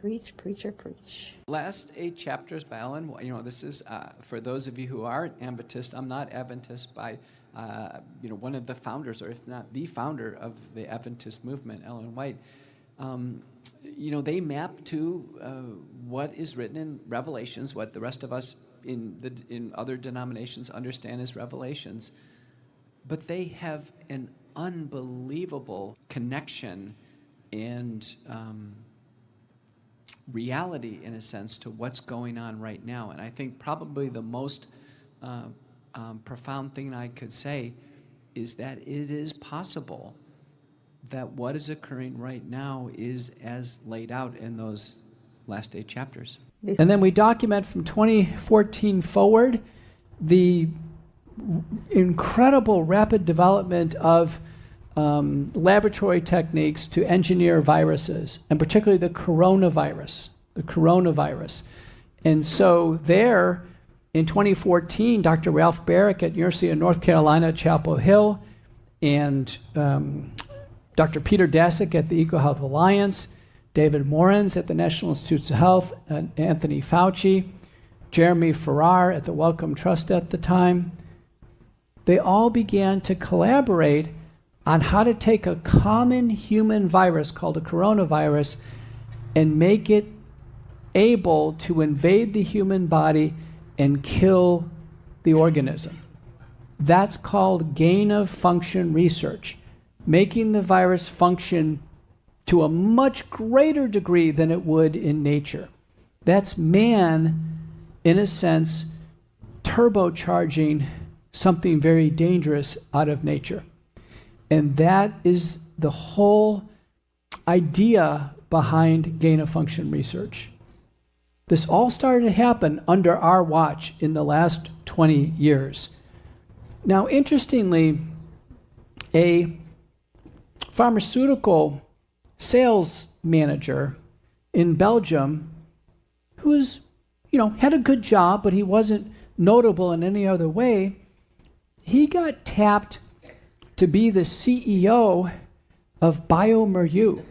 Preach, preacher, preach. Last 8 chapters by Ellen. This is for those of you who are Adventist. I'm not Adventist by, one of the founders, or if not the founder of the Adventist movement, Ellen White. They map to what is written in Revelations, what the rest of us in other denominations understand as Revelations. But they have an unbelievable connection and reality, in a sense, to what's going on right now. And I think probably the most profound thing I could say is that it is possible that what is occurring right now is as laid out in those last 8 chapters. And then we document from 2014 forward the incredible rapid development of laboratory techniques to engineer viruses, and particularly the coronavirus. And so there, in 2014, Dr. Ralph Barrick at University of North Carolina, Chapel Hill, and Dr. Peter Daszak at the EcoHealth Alliance, David Morens at the National Institutes of Health, and Anthony Fauci, Jeremy Farrar at the Wellcome Trust at the time, they all began to collaborate on how to take a common human virus called a coronavirus and make it able to invade the human body and kill the organism. That's called gain-of-function research, making the virus function to a much greater degree than it would in nature. That's man, in a sense, turbocharging something very dangerous out of nature. And that is the whole idea behind gain-of-function research. This all started to happen under our watch in the last 20 years. Now, interestingly, a pharmaceutical sales manager in Belgium who's, had a good job, but he wasn't notable in any other way, he got tapped to be the CEO of bioMérieux.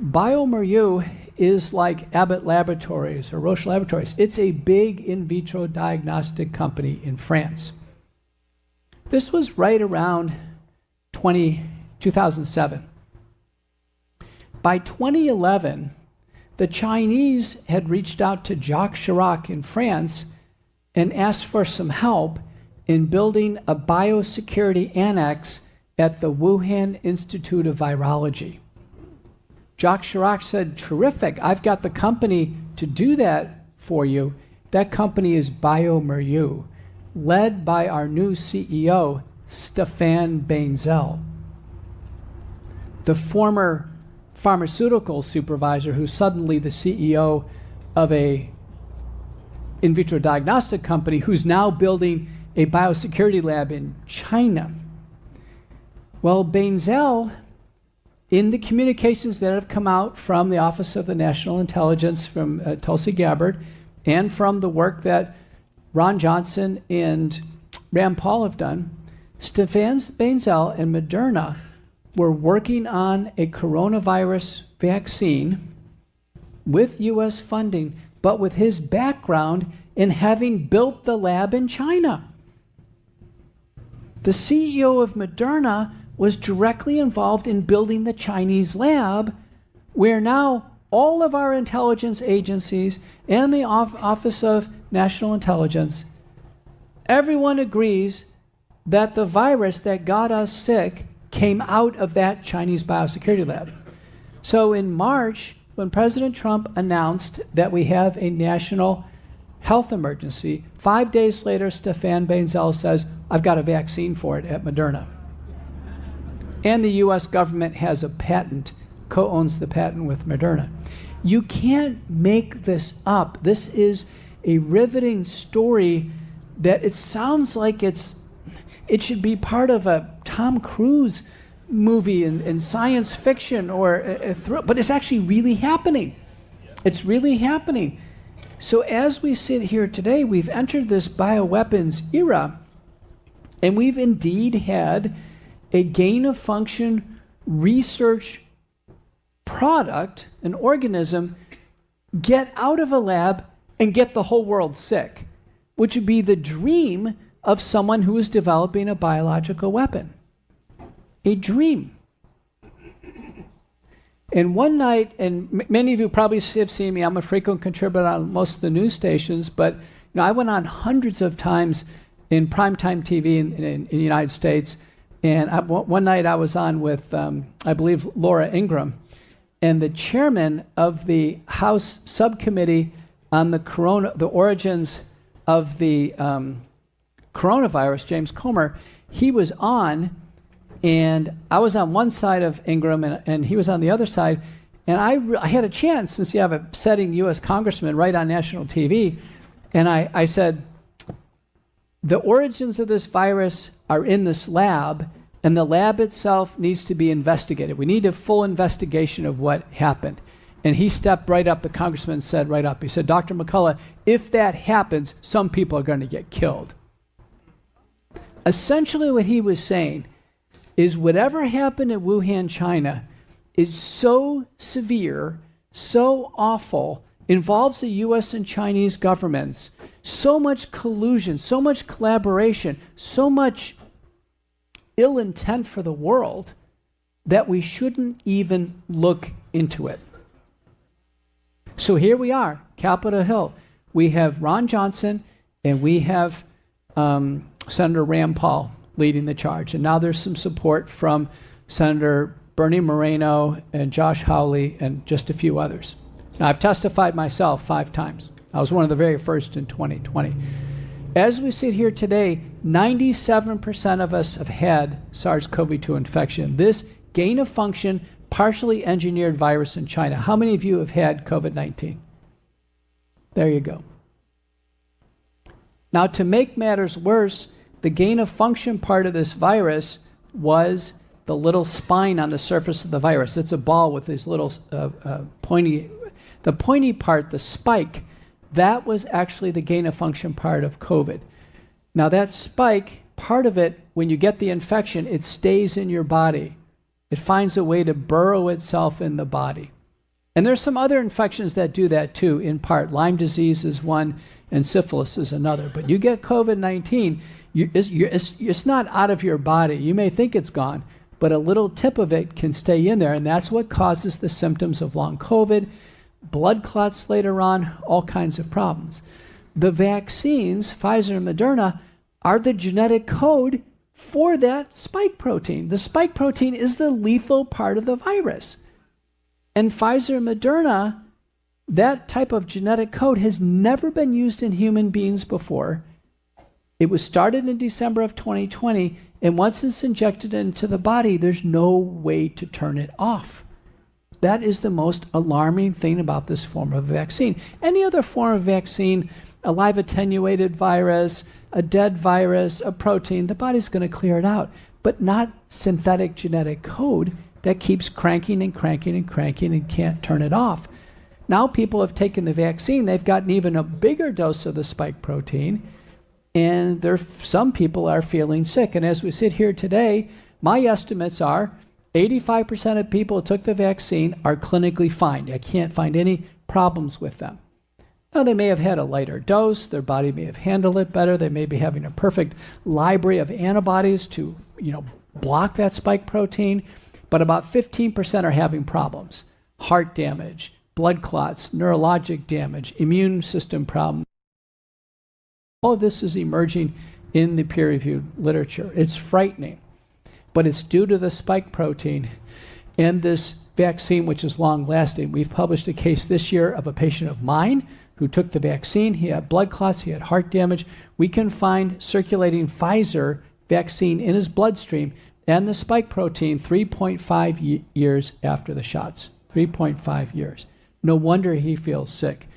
bioMérieux is like Abbott Laboratories or Roche Laboratories. It's a big in vitro diagnostic company in France. This was right around 2007. By 2011, the Chinese had reached out to Jacques Chirac in France and asked for some help in building a biosecurity annex at the Wuhan Institute of Virology. Jacques Chirac said, terrific, I've got the company to do that for you. That company is bioMérieux, led by our new CEO, Stéphane Bainzel. The former pharmaceutical supervisor who's suddenly the CEO of a in vitro diagnostic company who's now building a biosecurity lab in China. Well, Bainzel, in the communications that have come out from the Office of the National Intelligence, from Tulsi Gabbard, and from the work that Ron Johnson and Rand Paul have done, Stéphane Bainzel and Moderna were working on a coronavirus vaccine with U.S. funding, but with his background in having built the lab in China. The CEO of Moderna was directly involved in building the Chinese lab, where now all of our intelligence agencies and the Office of National Intelligence, everyone agrees that the virus that got us sick came out of that Chinese biosecurity lab. So in March, when President Trump announced that we have a national health emergency, 5 days later, Stéphane Bainzel says, I've got a vaccine for it at Moderna. And the US government has a patent, co-owns the patent with Moderna. You can't make this up. This is a riveting story that it sounds like it should be part of a Tom Cruise movie in science fiction or a thrill, but it's actually really happening. It's really happening. So as we sit here today, we've entered this bioweapons era, and we've indeed had a gain-of-function research product, an organism get out of a lab and get the whole world sick, which would be the dream of someone who is developing a biological weapon. A dream. And one night, and many of you probably have seen me, I'm a frequent contributor on most of the news stations, but I went on hundreds of times in primetime TV in the United States. And one night I was on with, I believe, Laura Ingraham, and the chairman of the House subcommittee on the origins of the coronavirus, James Comer, he was on, and I was on one side of Ingraham, and he was on the other side. And I had a chance, since you have a sitting U.S. congressman right on national TV, and I said, the origins of this virus are in this lab, and the lab itself needs to be investigated. We need a full investigation of what happened. And he stepped right up, the congressman said right up, he said, Dr. McCullough, if that happens, some people are going to get killed. Essentially what he was saying is whatever happened in Wuhan, China, is so severe, so awful, involves the U.S. and Chinese governments, so much collusion, so much collaboration, so much ill intent for the world, that we shouldn't even look into it. So here we are, Capitol Hill. We have Ron Johnson and we have Senator Rand Paul leading the charge. And now there's some support from Senator Bernie Moreno and Josh Hawley and just a few others. Now, I've testified myself 5 times. I was one of the very first in 2020. As we sit here today, 97% of us have had SARS-CoV-2 infection. This gain-of-function, partially engineered virus in China. How many of you have had COVID-19? There you go. Now, to make matters worse, the gain-of-function part of this virus was the little spine on the surface of the virus. It's a ball with these little pointy, the pointy part, the spike, that was actually the gain-of-function part of COVID. Now that spike, part of it, when you get the infection, it stays in your body. It finds a way to burrow itself in the body. And there's some other infections that do that too, in part. Lyme disease is one, and syphilis is another. But you get COVID-19, it's not out of your body. You may think it's gone, but a little tip of it can stay in there, and that's what causes the symptoms of long COVID, blood clots later on, all kinds of problems. The vaccines, Pfizer and Moderna, are the genetic code for that spike protein. The spike protein is the lethal part of the virus. And Pfizer and Moderna, that type of genetic code has never been used in human beings before. It was started in December of 2020, and once it's injected into the body, there's no way to turn it off. That is the most alarming thing about this form of vaccine. Any other form of vaccine, a live attenuated virus, a dead virus, a protein, the body's going to clear it out, but not synthetic genetic code that keeps cranking and cranking and cranking and can't turn it off. Now people have taken the vaccine, they've gotten even a bigger dose of the spike protein, and some people are feeling sick. And as we sit here today, my estimates are 85% of people who took the vaccine are clinically fine. I can't find any problems with them. Now, they may have had a lighter dose. Their body may have handled it better. They may be having a perfect library of antibodies to, block that spike protein. But about 15% are having problems. Heart damage, blood clots, neurologic damage, immune system problems. All of this is emerging in the peer-reviewed literature. It's frightening. But it's due to the spike protein and this vaccine, which is long-lasting. We've published a case this year of a patient of mine who took the vaccine. He had blood clots, he had heart damage. We can find circulating Pfizer vaccine in his bloodstream and the spike protein 3.5 years after the shots. 3.5 years. No wonder he feels sick.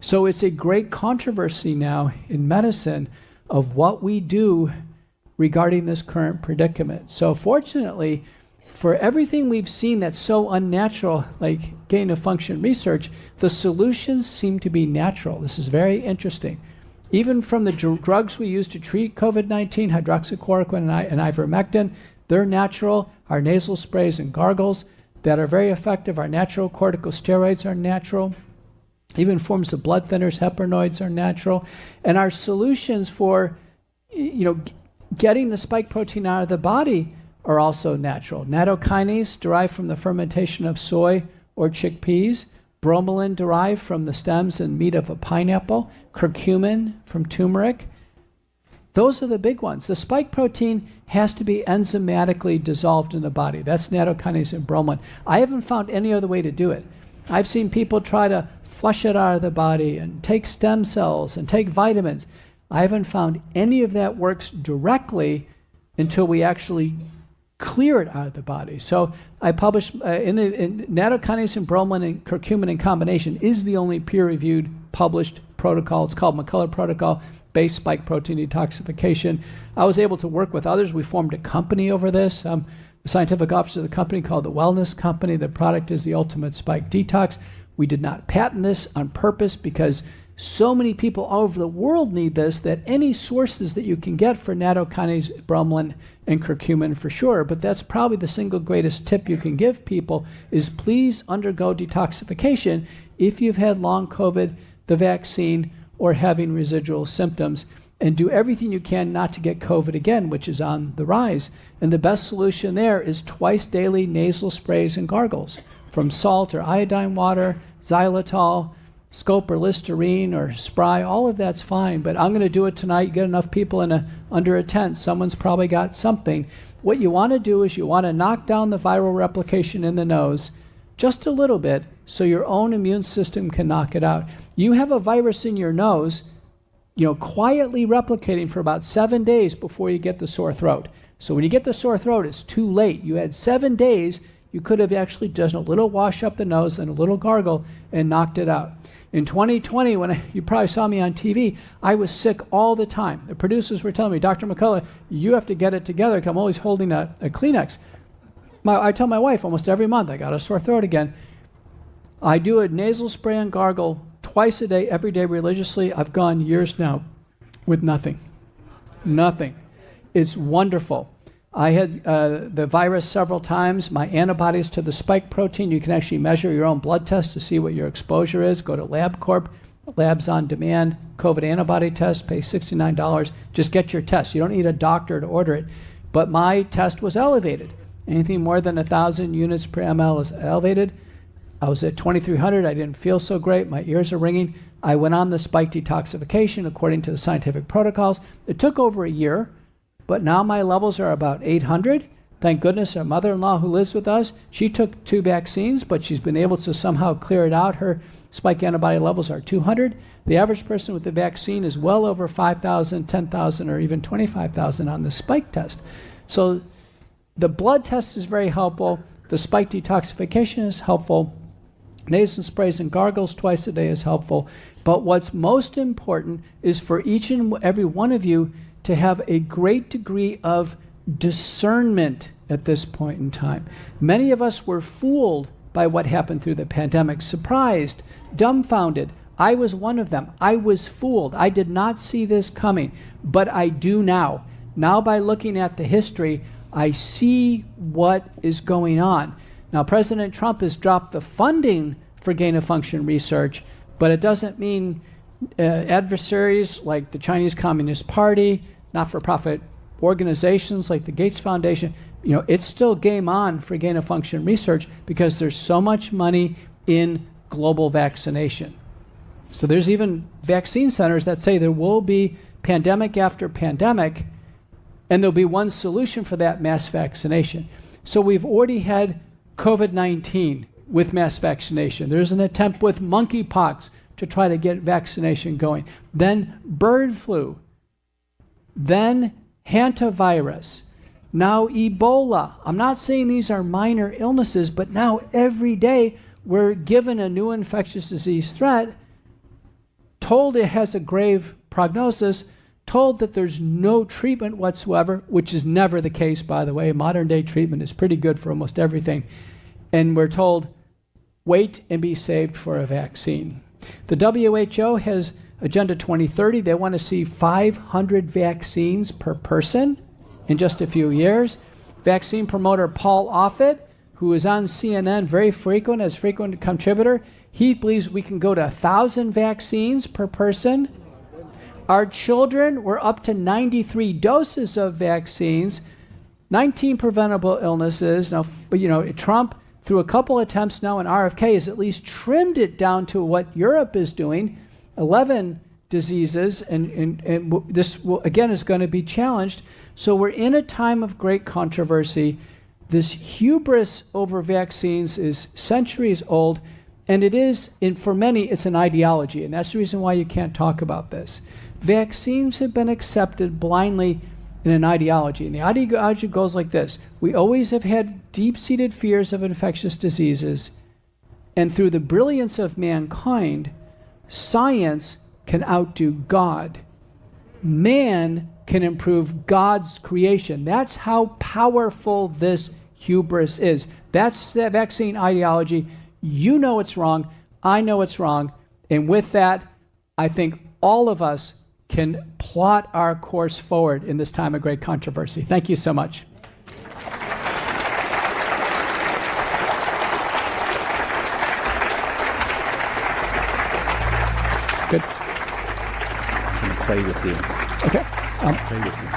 So it's a great controversy now in medicine of what we do regarding this current predicament. So fortunately, for everything we've seen that's so unnatural, like gain-of-function research, the solutions seem to be natural. This is very interesting. Even from the drugs we use to treat COVID-19, hydroxychloroquine and ivermectin, they're natural. Our nasal sprays and gargles that are very effective, our natural corticosteroids are natural. Even forms of blood thinners, heparinoids are natural. And our solutions for, getting the spike protein out of the body are also natural. Nattokinase derived from the fermentation of soy or chickpeas. Bromelain derived from the stems and meat of a pineapple. Curcumin from turmeric. Those are the big ones. The spike protein has to be enzymatically dissolved in the body. That's nattokinase and bromelain. I haven't found any other way to do it. I've seen people try to flush it out of the body and take stem cells and take vitamins. I haven't found any of that works directly until we actually clear it out of the body. So I published in nattokinase and bromelain and curcumin in combination is the only peer-reviewed published protocol. It's called McCullough protocol, based spike protein detoxification. I was able to work with others. We formed a company over this. The scientific officer of the company called the Wellness Company. The product is the Ultimate Spike Detox. We did not patent this on purpose because so many people all over the world need this that any sources that you can get for nattokinase, bromelain, and curcumin for sure, but that's probably the single greatest tip you can give people is please undergo detoxification if you've had long COVID, the vaccine, or having residual symptoms, and do everything you can not to get COVID again, which is on the rise. And the best solution there is twice daily nasal sprays and gargles from salt or iodine water, xylitol, scope or Listerine or Spry. All of that's fine, but I'm going to do it tonight. You get enough people under a tent, someone's probably got something. What you want to do is you want to knock down the viral replication in the nose just a little bit so your own immune system can knock it out. You have a virus in your nose, quietly replicating for about 7 days before you get the sore throat. So when you get the sore throat, it's too late. You had 7 days. You could have actually done a little wash up the nose and a little gargle and knocked it out. In 2020, you probably saw me on TV, I was sick all the time. The producers were telling me, Dr. McCullough, you have to get it together because I'm always holding a Kleenex. I tell my wife almost every month, I got a sore throat again. I do a nasal spray and gargle twice a day, every day religiously. I've gone years now with nothing. Nothing. It's wonderful. I had the virus several times. My antibodies to the spike protein, you can actually measure your own blood test to see what your exposure is. Go to LabCorp, Labs on Demand, COVID antibody test, pay $69. Just get your test. You don't need a doctor to order it. But my test was elevated. Anything more than 1,000 units per ml is elevated. I was at 2,300. I didn't feel so great. My ears are ringing. I went on the spike detoxification according to the scientific protocols. It took over a year. But now my levels are about 800. Thank goodness our mother-in-law who lives with us, she took 2 vaccines, but she's been able to somehow clear it out. Her spike antibody levels are 200. The average person with the vaccine is well over 5,000, 10,000, or even 25,000 on the spike test. So the blood test is very helpful. The spike detoxification is helpful. Nasal sprays and gargles twice a day is helpful. But what's most important is for each and every one of you to have a great degree of discernment at this point in time. Many of us were fooled by what happened through the pandemic, surprised, dumbfounded. I was one of them. I was fooled. I did not see this coming, but I do now. Now by looking at the history, I see what is going on. Now, President Trump has dropped the funding for gain-of-function research, but it doesn't mean adversaries like the Chinese Communist Party, not-for-profit organizations like the Gates Foundation, it's still game on for gain-of-function research because there's so much money in global vaccination. So there's even vaccine centers that say there will be pandemic after pandemic, and there'll be one solution for that, mass vaccination. So we've already had COVID-19 with mass vaccination. There's an attempt with monkeypox to try to get vaccination going. Then bird flu. Then hantavirus. Now Ebola. I'm not saying these are minor illnesses, but now every day we're given a new infectious disease threat, told it has a grave prognosis, told that there's no treatment whatsoever, which is never the case, by the way. Modern day treatment is pretty good for almost everything. And we're told, wait and be saved for a vaccine. The WHO has Agenda 2030. They want to see 500 vaccines per person in just a few years. Vaccine promoter Paul Offit, who is on CNN very frequent, as frequent contributor, He believes we can go to 1,000 vaccines per person. Our children, we're up to 93 doses of vaccines, 19 preventable illnesses. Now, Trump, through a couple attempts now in RFK, has at least trimmed it down to what Europe is doing, 11 diseases, and this again is going to be challenged. So we're in a time of great controversy. This hubris over vaccines is centuries old, and it is, for many, it's an ideology, and that's the reason why you can't talk about this. Vaccines have been accepted blindly in an ideology, and the ideology goes like this. We always have had deep-seated fears of infectious diseases, and through the brilliance of mankind, science can outdo God. Man can improve God's creation. That's how powerful this hubris is. That's the vaccine ideology. You know it's wrong. I know it's wrong. And with that, I think all of us can plot our course forward in this time of great controversy. Thank you so much. Good. I'm gonna pray with you. Okay. Pray with you.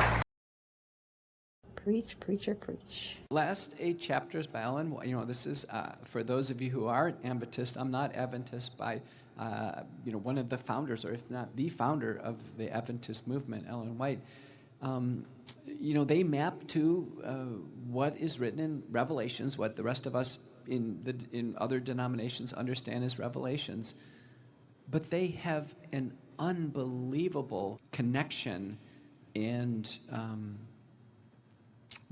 Preach, preacher, preach. Last 8 chapters by Ellen. This is for those of you who are Adventist. I'm not Adventist by, one of the founders, or if not the founder of the Adventist movement, Ellen White. They map to what is written in Revelations, what the rest of us in other denominations understand as Revelations, but they have an unbelievable connection and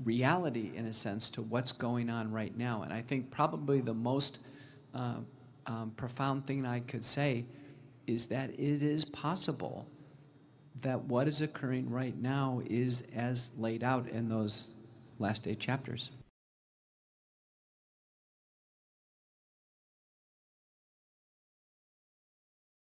reality, in a sense, to what's going on right now. And I think probably the most profound thing I could say is that it is possible that what is occurring right now is as laid out in those last 8 chapters.